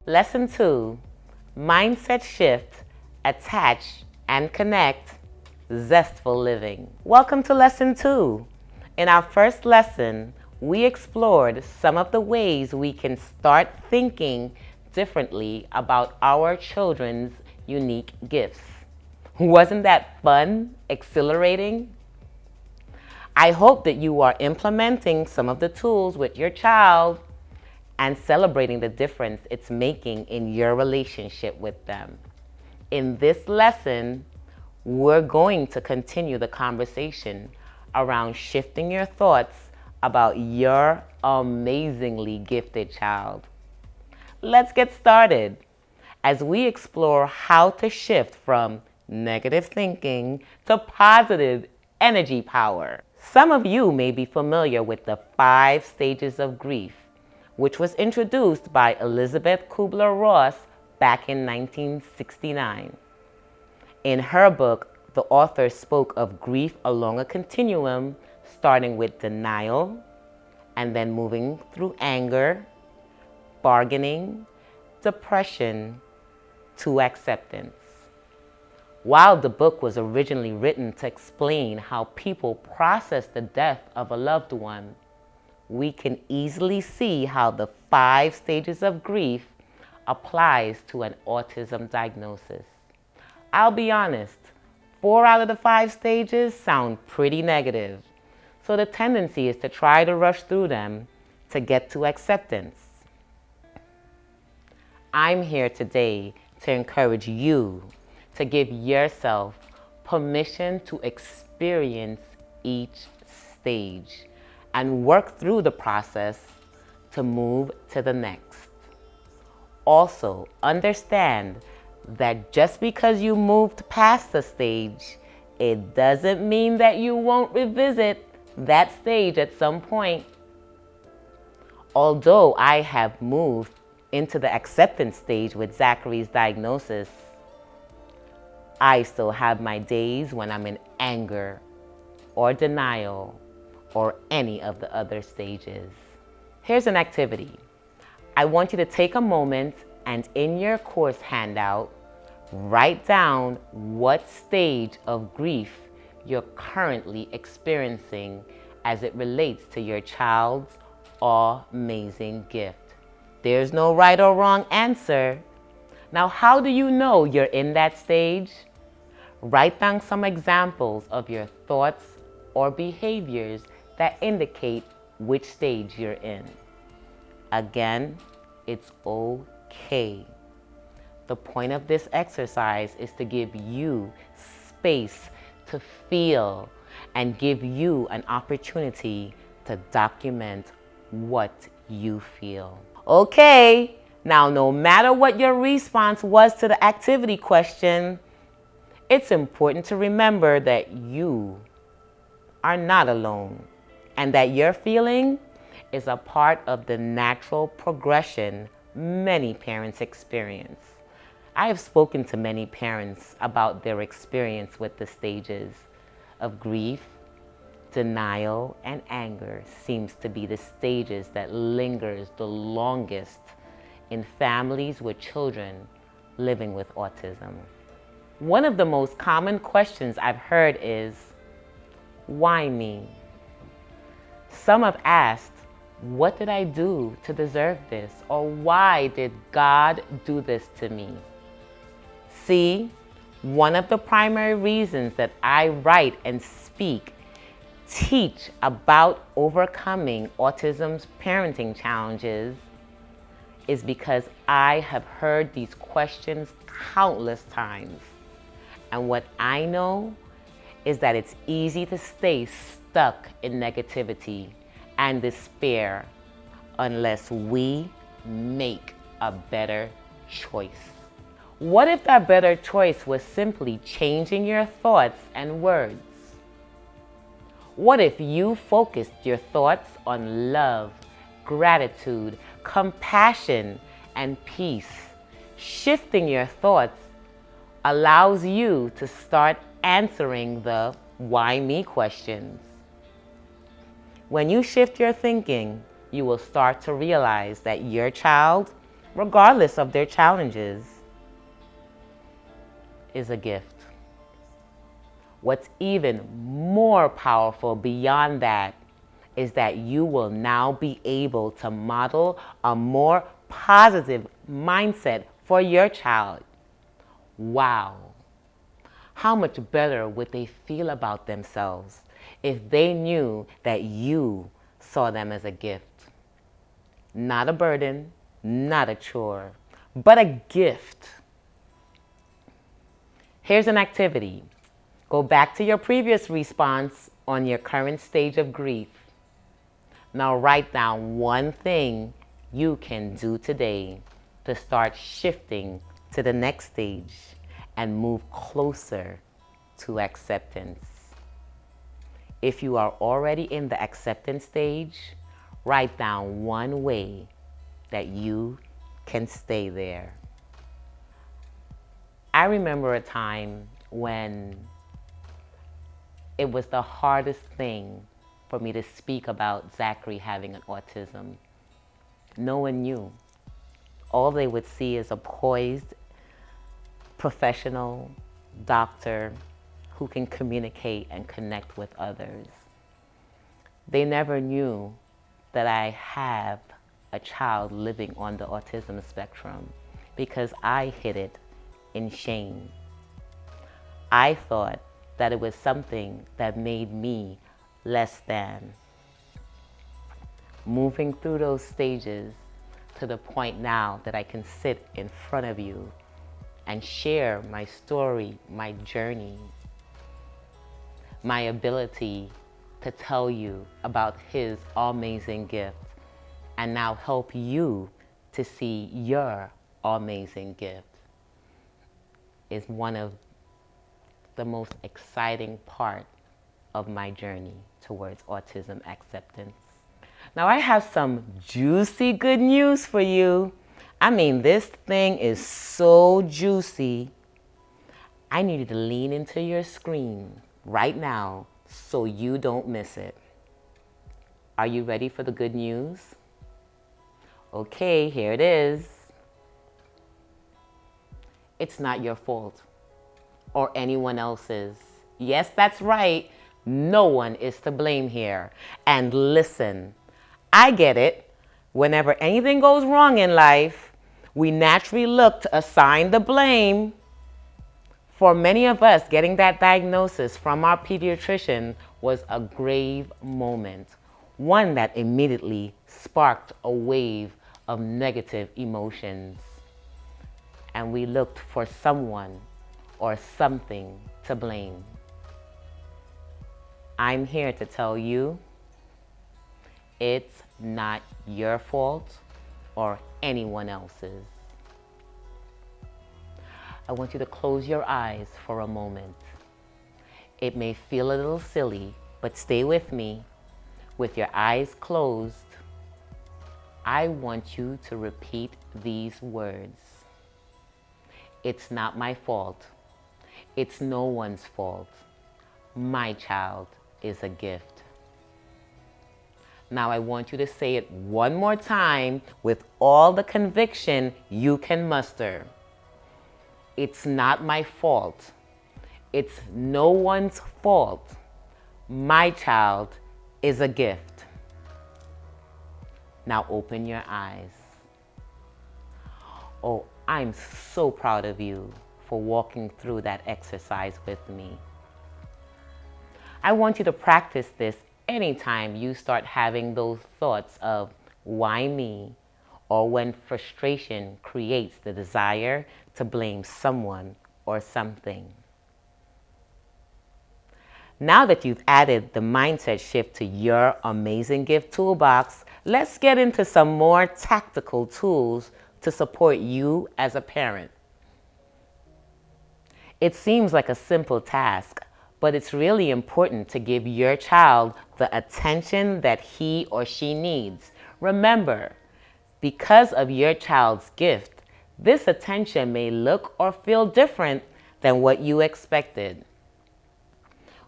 Lesson 2, Mindset Shift, Attach and Connect, Zestful Living. Welcome to Lesson 2. In our first lesson, we explored some of the ways we can start thinking differently about our children's unique gifts. Wasn't that fun, exhilarating? I hope that you are implementing some of the tools with your child and celebrating the difference it's making in your relationship with them. In this lesson, we're going to continue the conversation around shifting your thoughts about your amazingly gifted child. Let's get started as we explore how to shift from negative thinking to positive energy power. Some of you may be familiar with the 5 stages of grief, which was introduced by Elizabeth Kubler-Ross back in 1969. In her book, the author spoke of grief along a continuum, starting with denial, and then moving through anger, bargaining, depression, to acceptance. While the book was originally written to explain how people process the death of a loved one, we can easily see how the 5 stages of grief applies to an autism diagnosis. I'll be honest, 4 out of the 5 stages sound pretty negative, so the tendency is to try to rush through them to get to acceptance. I'm here today to encourage you to give yourself permission to experience each stage and work through the process to move to the next. Also, understand that just because you moved past the stage, it doesn't mean that you won't revisit that stage at some point. Although I have moved into the acceptance stage with Zachary's diagnosis, I still have my days when I'm in anger or denial or any of the other stages. Here's an activity. I want you to take a moment and in your course handout, write down what stage of grief you're currently experiencing as it relates to your child's amazing gift. There's no right or wrong answer. Now, how do you know you're in that stage? Write down some examples of your thoughts or behaviors that indicate which stage you're in. Again, it's okay. The point of this exercise is to give you space to feel and give you an opportunity to document what you feel. Okay, now no matter what your response was to the activity question, it's important to remember that you are not alone and that your feeling is a part of the natural progression many parents experience. I have spoken to many parents about their experience with the stages of grief. Denial and anger seems to be the stages that lingers the longest in families with children living with autism. One of the most common questions I've heard is, why me? Some have asked, what did I do to deserve this? Or why did God do this to me? See, one of the primary reasons that I write and speak, teach about overcoming autism's parenting challenges is because I have heard these questions countless times. And what I know is that it's easy to stay stuck in negativity and despair unless we make a better choice. What if that better choice was simply changing your thoughts and words? What if you focused your thoughts on love, gratitude, compassion, and peace? Shifting your thoughts allows you to start answering the why me questions. When you shift your thinking, you will start to realize that your child regardless of their challenges, is a gift. What's even more powerful beyond that is that you will now be able to model a more positive mindset for your child. Wow. How much better would they feel about themselves if they knew that you saw them as a gift? Not a burden, not a chore, but a gift. Here's an activity. Go back to your previous response on your current stage of grief. Now write down one thing you can do today to start shifting to the next stage and move closer to acceptance. If you are already in the acceptance stage, write down one way that you can stay there. I remember a time when it was the hardest thing for me to speak about Zachary having an autism. No one knew. All they would see is a poised, professional doctor who can communicate and connect with others. They never knew that I have a child living on the autism spectrum because I hid it in shame. I thought that it was something that made me less than. Moving through those stages to the point now that I can sit in front of you and share my story, my journey, my ability to tell you about his amazing gift and now help you to see your amazing gift is one of the most exciting part of my journey towards autism acceptance. Now I have some juicy good news for you. I mean, this thing is so juicy. I need you to lean into your screen right now so you don't miss it. Are you ready for the good news? Okay, here it is. It's not your fault or anyone else's. Yes, that's right. No one is to blame here. And listen, I get it. Whenever anything goes wrong in life, we naturally look to assign the blame. For many of us, getting that diagnosis from our pediatrician was a grave moment, one that immediately sparked a wave of negative emotions. And we looked for someone or something to blame. I'm here to tell you it's not your fault or anyone else's. I want you to close your eyes for a moment. It may feel a little silly, but stay with me. With your eyes closed, I want you to repeat these words. It's not my fault. It's no one's fault. My child is a gift. Now I want you to say it one more time with all the conviction you can muster. It's not my fault. It's no one's fault. My child is a gift. Now open your eyes. Oh, I'm so proud of you for walking through that exercise with me. I want you to practice this anytime you start having those thoughts of why me, or when frustration creates the desire to blame someone or something. Now that you've added the mindset shift to your amazing gift toolbox, let's get into some more tactical tools to support you as a parent. It seems like a simple task, but it's really important to give your child the attention that he or she needs. Remember, because of your child's gift, this attention may look or feel different than what you expected.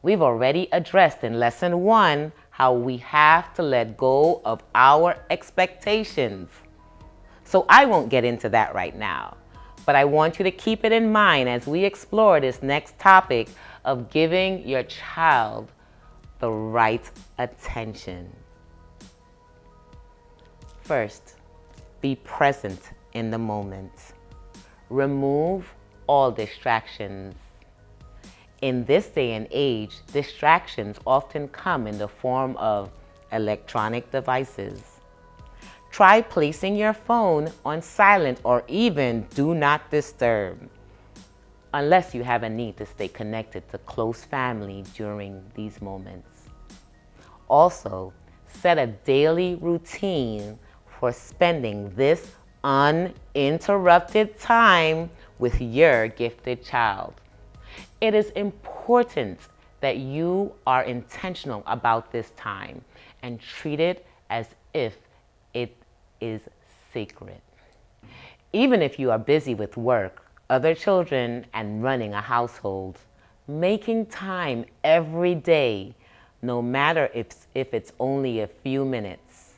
We've already addressed in lesson 1 how we have to let go of our expectations. So I won't get into that right now. But I want you to keep it in mind as we explore this next topic of giving your child the right attention. First, be present in the moment. Remove all distractions. In this day and age, distractions often come in the form of electronic devices. Try placing your phone on silent or even do not disturb, unless you have a need to stay connected to close family during these moments. Also, set a daily routine for spending this uninterrupted time with your gifted child. It is important that you are intentional about this time and treat it as if it is sacred. Even if you are busy with work, other children, and running a household, making time every day, no matter if it's only a few minutes,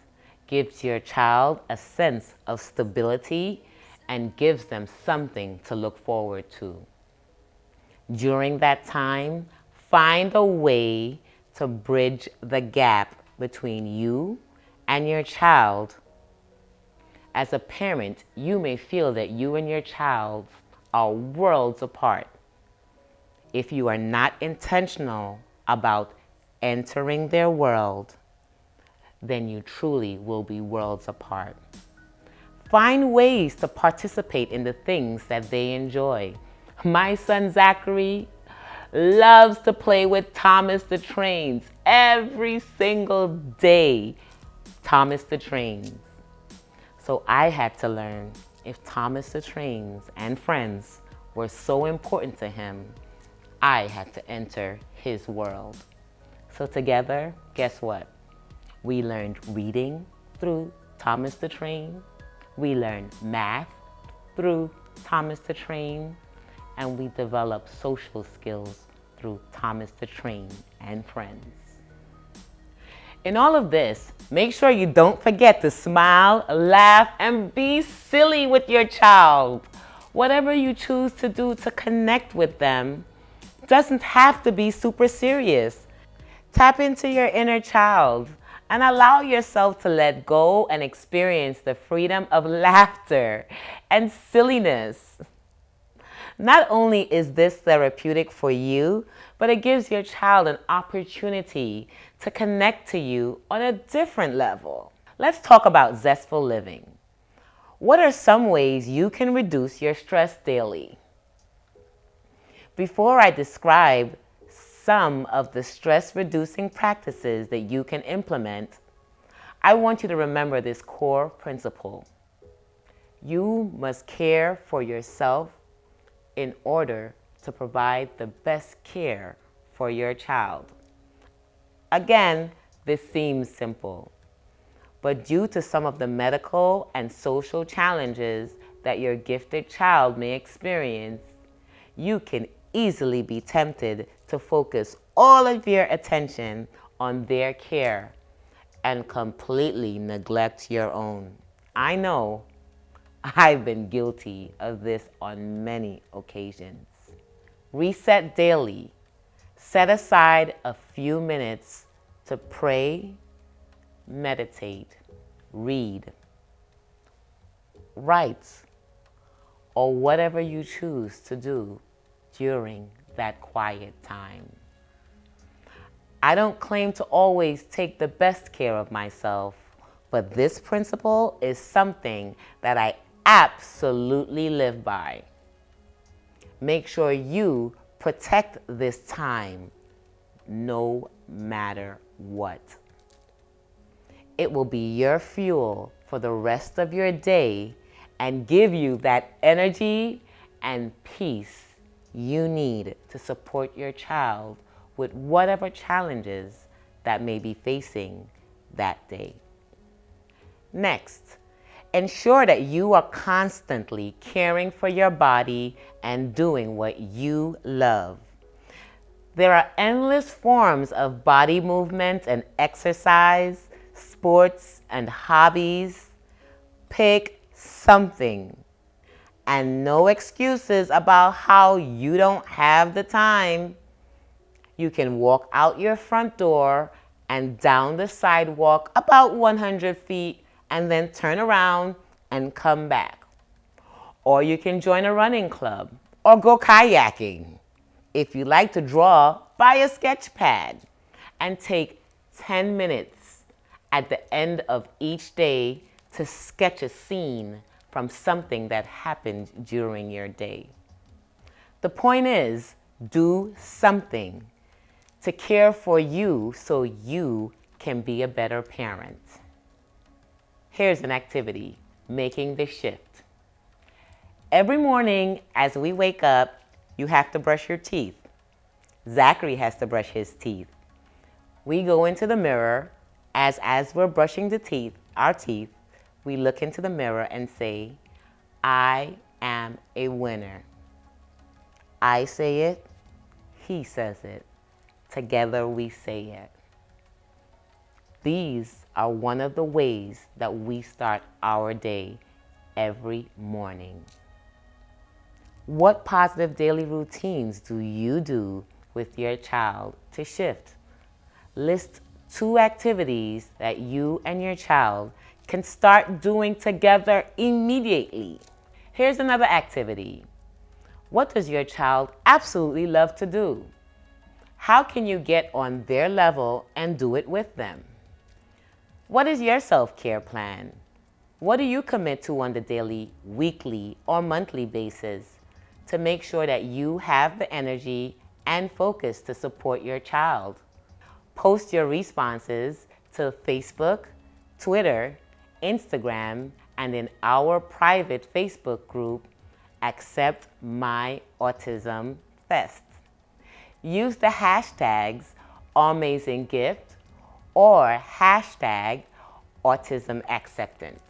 gives your child a sense of stability and gives them something to look forward to. During that time, find a way to bridge the gap between you and your child. As a parent, you may feel that you and your child are worlds apart. If you are not intentional about entering their world, then you truly will be worlds apart. Find ways to participate in the things that they enjoy. My son Zachary loves to play with Thomas the Trains every single day. Thomas the Trains. So I had to learn if Thomas the Trains and friends were so important to him, I had to enter his world. So together, guess what? We learned reading through Thomas the Train. We learned math through Thomas the Train. And we developed social skills through Thomas the Train and friends. In all of this, make sure you don't forget to smile, laugh, and be silly with your child. Whatever you choose to do to connect with them doesn't have to be super serious. Tap into your inner child and allow yourself to let go and experience the freedom of laughter and silliness. Not only is this therapeutic for you, but it gives your child an opportunity to connect to you on a different level. Let's talk about zestful living. What are some ways you can reduce your stress daily? Before I describe some of the stress-reducing practices that you can implement, I want you to remember this core principle. You must care for yourself in order to provide the best care for your child. Again, this seems simple, but due to some of the medical and social challenges that your gifted child may experience, you can easily be tempted to focus all of your attention on their care and completely neglect your own. I know I've been guilty of this on many occasions. Reset daily. Set aside a few minutes to pray, meditate, read, write, or whatever you choose to do during that quiet time. I don't claim to always take the best care of myself, but this principle is something that I absolutely live by. Make sure you protect this time no matter what. It will be your fuel for the rest of your day and give you that energy and peace you need to support your child with whatever challenges that may be facing that day. Next, ensure that you are constantly caring for your body and doing what you love. There are endless forms of body movement and exercise, sports and hobbies. Pick something. And no excuses about how you don't have the time. You can walk out your front door and down the sidewalk about 100 feet and then turn around and come back. Or you can join a running club or go kayaking. If you like to draw, buy a sketch pad and take 10 minutes at the end of each day to sketch a scene from something that happened during your day. The point is, do something to care for you so you can be a better parent. Here's an activity, making the shift. Every morning as we wake up, you have to brush your teeth. Zachary has to brush his teeth. We go into the mirror as we're brushing our teeth, we look into the mirror and say, I am a winner. I say it, he says it. Together we say it. These are one of the ways that we start our day every morning. What positive daily routines do you do with your child to shift? List 2 activities that you and your child can start doing together immediately. Here's another activity. What does your child absolutely love to do? How can you get on their level and do it with them? What is your self-care plan? What do you commit to on the daily, weekly, or monthly basis to make sure that you have the energy and focus to support your child? Post your responses to Facebook, Twitter, Instagram, and in our private Facebook group, Accept My Autism Fest. Use the hashtags Aumazing Gift or hashtag Autism Acceptance.